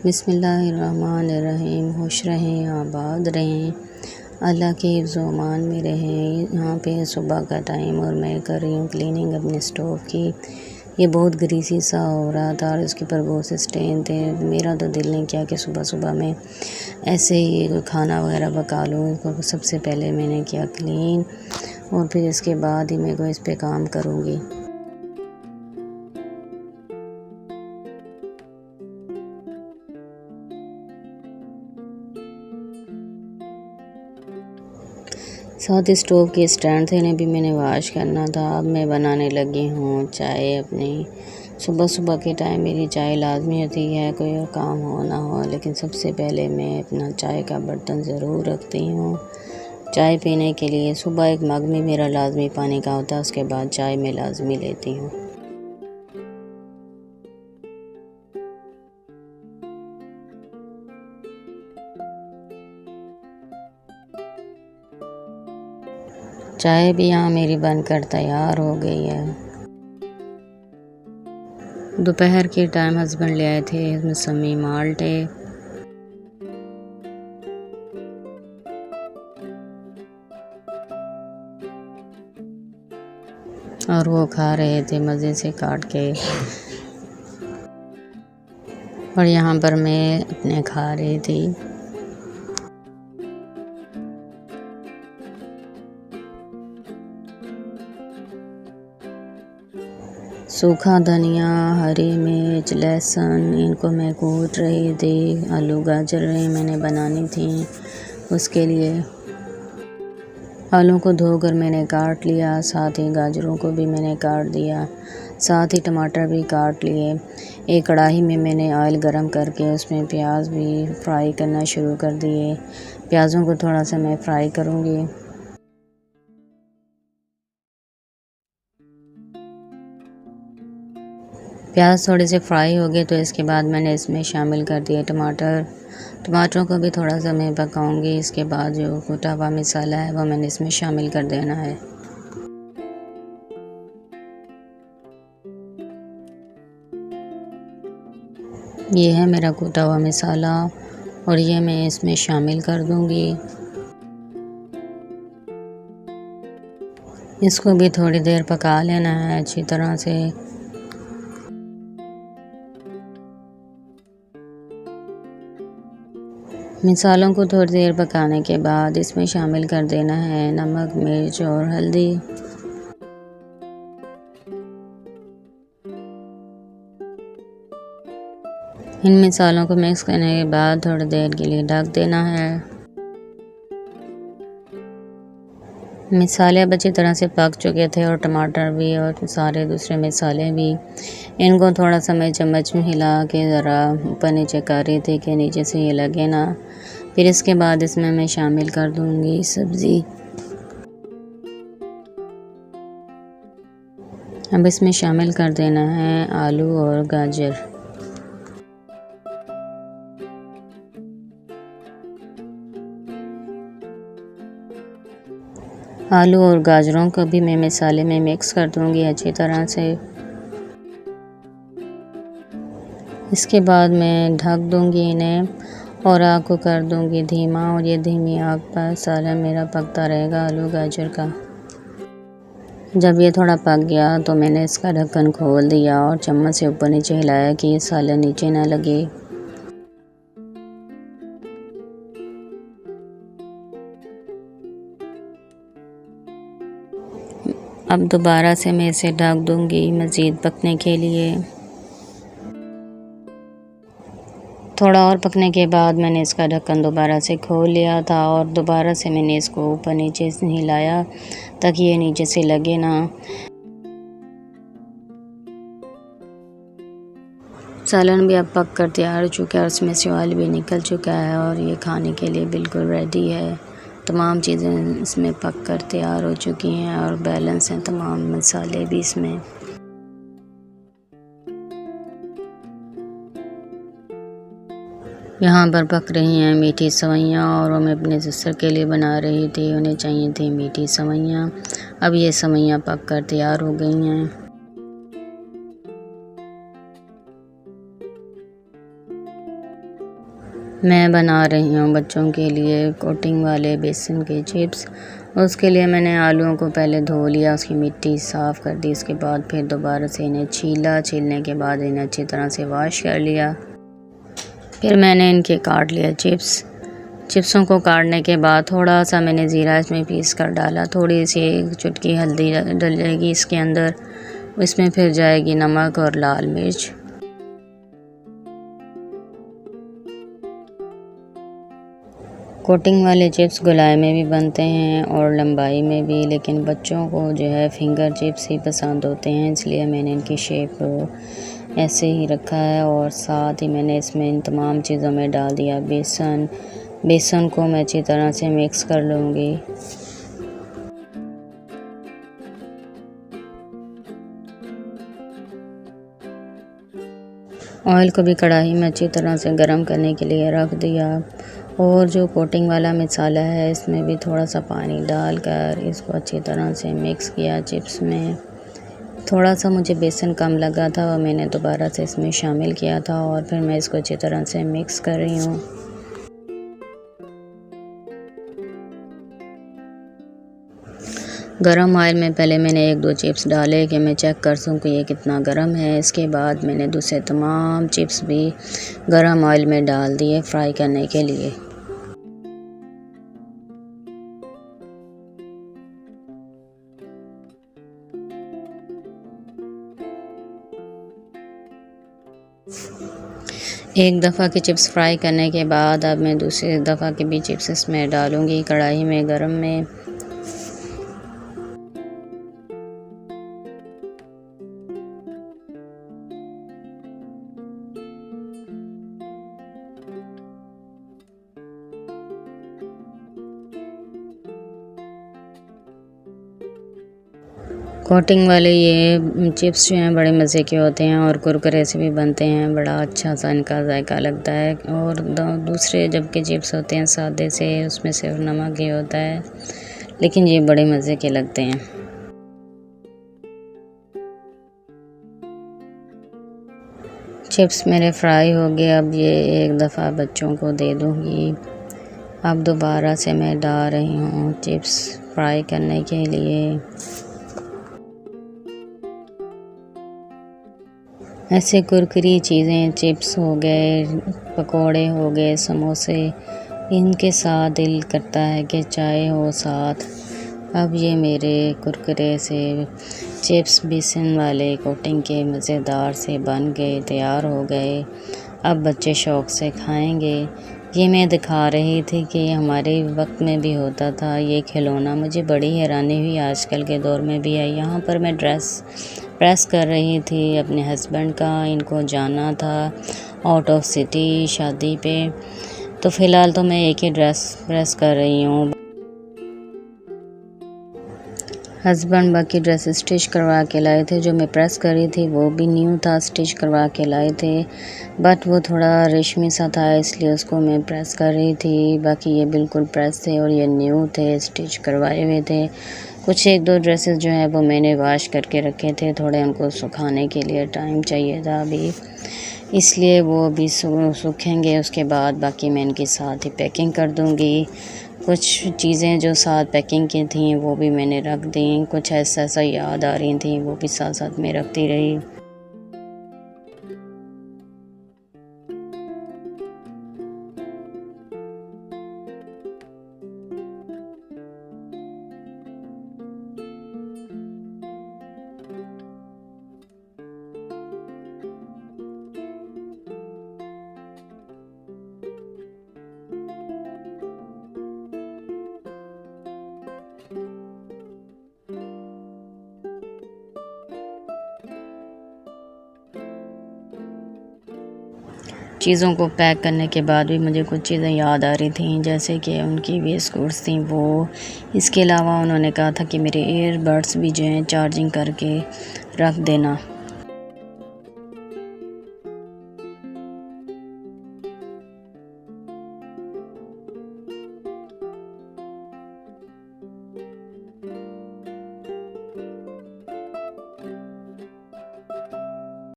बिस्मिल्लाहिर्रहमानिर्रहीम। खुश रहें, आबाद रहें, अल्लाह के हिफ्ज़-ओ-अमान में रहें। यहाँ पे सुबह का टाइम और मैं कर रही हूँ क्लीनिंग अपने स्टोव की। ये बहुत ग्रीसी सा हो रहा था और इसके ऊपर बहुत से स्टेन थे। मेरा तो दिल नहीं किया कि सुबह सुबह मैं ऐसे ही खाना वगैरह पका लूँ। इसको सबसे पहले मैंने किया क्लीन और फिर इसके बाद ही मैं को इस पे काम करूँगी। साथ ही स्टोव के स्टैंड थे, इन्हें भी मैंने वॉश करना था। अब मैं बनाने लगी हूँ चाय अपनी। सुबह सुबह के टाइम मेरी चाय लाजमी होती है, कोई और काम हो ना हो, लेकिन सबसे पहले मैं अपना चाय का बर्तन ज़रूर रखती हूँ। चाय पीने के लिए सुबह एक मग में मेरा लाजमी पानी का होता है, उसके बाद चाय मैं लाजमी लेती हूँ। चाय भी यहाँ मेरी बनकर तैयार हो गई है। दोपहर के टाइम हस्बैंड ले आए थे मौसमी माल्टे और वो खा रहे थे मज़े से काट के, और यहाँ पर मैं अपने खा रही थी। सूखा धनिया, हरी मिर्च, लहसुन, इनको मैं कूट रही थी। आलू गाजर मैंने बनानी थी, उसके लिए आलू को धोकर मैंने काट लिया, साथ ही गाजरों को भी मैंने काट दिया, साथ ही टमाटर भी काट लिए। एक कढ़ाई में मैंने ऑयल गरम करके उसमें प्याज भी फ्राई करना शुरू कर दिए। प्याज़ों को थोड़ा सा मैं फ्राई करूँगी। प्याज थोड़े से फ्राई हो गए तो इसके बाद मैंने इसमें शामिल कर दिए टमाटर। टमाटरों को भी थोड़ा सा मैं पकाऊंगी। इसके बाद जो कुटा हुआ मसाला है वो मैंने इसमें शामिल कर देना है। ये है मेरा कुटा हुआ मसाला और ये मैं इसमें शामिल कर दूंगी। इसको भी थोड़ी देर पका लेना है अच्छी तरह से। मसालों को थोड़ी देर पकाने के बाद इसमें शामिल कर देना है नमक, मिर्च और हल्दी। इन मसालों को मिक्स करने के बाद थोड़ी देर के लिए ढक देना है। मसाले अब अच्छी तरह से पक चुके थे और टमाटर भी और सारे दूसरे मसाले भी। इनको थोड़ा सा मैं चम्मच में हिला के ज़रा ऊपर नीचे कर रही थी कि नीचे से ये लगे ना। फिर इसके बाद इसमें मैं शामिल कर दूँगी सब्ज़ी। अब इसमें शामिल कर देना है आलू और गाजर। आलू और गाजरों को भी मैं मसाले में मिक्स कर दूँगी अच्छी तरह से। इसके बाद मैं ढक दूँगी इन्हें और आग को कर दूँगी धीमा, और ये धीमी आग पर सालन मेरा पकता रहेगा आलू गाजर का। जब ये थोड़ा पक गया तो मैंने इसका ढक्कन खोल दिया और चम्मच से ऊपर नीचे हिलाया कि ये सालन नीचे ना लगे। अब दोबारा से मैं इसे ढक दूँगी मज़ीद पकने के लिए। थोड़ा और पकने के बाद मैंने इसका ढक्कन दोबारा से खोल लिया था और दोबारा से मैंने इसको ऊपर नीचे से हिलाया ताकि ये नीचे से लगे ना। सालन भी अब पक कर तैयार हो चुका है और इसमें से ऑयल भी निकल चुका है और ये खाने के लिए बिल्कुल रेडी है। तमाम चीज़ें इसमें पक कर तैयार हो चुकी हैं और बैलेंस हैं तमाम मसाले भी इसमें। यहाँ पर पक रही हैं मीठी सेवइयाँ और मैं अपने सिस्टर के लिए बना रही थी, उन्हें चाहिए थी मीठी सेवइयाँ। अब ये सेवइयाँ पक कर तैयार हो गई हैं। मैं बना रही हूँ बच्चों के लिए कोटिंग वाले बेसन के चिप्स। उसके लिए मैंने आलूओं को पहले धो लिया, उसकी मिट्टी साफ़ कर दी। उसके बाद फिर दोबारा से इन्हें छीलने के बाद इन्हें अच्छी तरह से वॉश कर लिया। फिर मैंने इनके काट लिया चिप्सों को काटने के बाद थोड़ा सा मैंने ज़ीरा इसमें पीस कर डाला। थोड़ी सी एक चुटकी हल्दी डल जाएगी इसके अंदर। इसमें फिर जाएगी नमक और लाल मिर्च। कोटिंग वाले चिप्स गोलाई में भी बनते हैं और लंबाई में भी, लेकिन बच्चों को जो है फिंगर चिप्स ही पसंद होते हैं, इसलिए मैंने इनकी शेप को ऐसे ही रखा है। और साथ ही मैंने इसमें इन तमाम चीज़ों में डाल दिया बेसन को मैं अच्छी तरह से मिक्स कर लूँगी। ऑयल को भी कढ़ाई में अच्छी तरह से गर्म करने के लिए रख दिया। और जो कोटिंग वाला मसाला है इसमें भी थोड़ा सा पानी डालकर इसको अच्छी तरह से मिक्स किया चिप्स में। थोड़ा सा मुझे बेसन कम लगा था और मैंने दोबारा से इसमें शामिल किया था और फिर मैं इसको अच्छी तरह से मिक्स कर रही हूँ। गरम ऑयल में पहले मैंने 1-2 चिप्स डाले कि मैं चेक कर सकूँ कि ये कितना गरम है। इसके बाद मैंने दूसरे तमाम चिप्स भी गरम ऑयल में डाल दिए फ्राई करने के लिए। एक दफ़ा के चिप्स फ्राई करने के बाद अब मैं दूसरी दफ़ा के भी चिप्स इसमें डालूँगी कढ़ाई में गरम में। कोटिंग वाले ये चिप्स जो हैं बड़े मज़े के होते हैं और कुरकुरे से भी बनते हैं, बड़ा अच्छा सा इनका जायका लगता है। और दूसरे जबकि चिप्स होते हैं सादे से, उसमें सिर्फ नमक ही होता है, लेकिन ये बड़े मज़े के लगते हैं। चिप्स मेरे फ्राई हो गए, अब ये एक दफ़ा बच्चों को दे दूँगी। अब दोबारा से मैं डाल रही हूँ चिप्स फ्राई करने के लिए। ऐसे कुरकुरी चीज़ें चिप्स हो गए, पकोड़े हो गए, समोसे, इनके साथ दिल करता है कि चाय हो साथ। अब ये मेरे कुरकुरे से चिप्स बेसन वाले कोटिंग के मज़ेदार से बन गए, तैयार हो गए। अब बच्चे शौक़ से खाएंगे। ये मैं दिखा रही थी कि हमारे वक्त में भी होता था ये खिलौना। मुझे बड़ी हैरानी हुई आजकल के दौर में भी है। यहाँ पर मैं ड्रेस प्रेस कर रही थी अपने हस्बैंड का, इनको जाना था आउट ऑफ सिटी शादी पे, तो फ़िलहाल तो मैं एक ही ड्रेस प्रेस कर रही हूँ। हस्बैंड बाकी ड्रेस स्टिच करवा के लाए थे, जो मैं प्रेस कर रही थी वो भी न्यू था, स्टिच करवा के लाए थे, बट वो थोड़ा रेशमी सा था इसलिए उसको मैं प्रेस कर रही थी। बाकी ये बिल्कुल प्रेस थे और ये न्यू थे, स्टिच करवाए हुए थे। कुछ 1-2 ड्रेसेस जो है वो मैंने वॉश करके रखे थे, थोड़े उनको सुखाने के लिए टाइम चाहिए था अभी, इसलिए वो अभी सूखेंगे। उसके बाद बाकी मैं इनके साथ ही पैकिंग कर दूँगी। कुछ चीज़ें जो साथ पैकिंग की थी वो भी मैंने रख दी, कुछ ऐसा याद आ रही थी वो भी साथ साथ में रखती रही। चीज़ों को पैक करने के बाद भी मुझे कुछ चीज़ें याद आ रही थी, जैसे कि उनकी वेस्टकोट्स थी वो। इसके अलावा उन्होंने कहा था कि मेरे ईयरबड्स भी जो हैं चार्जिंग करके रख देना।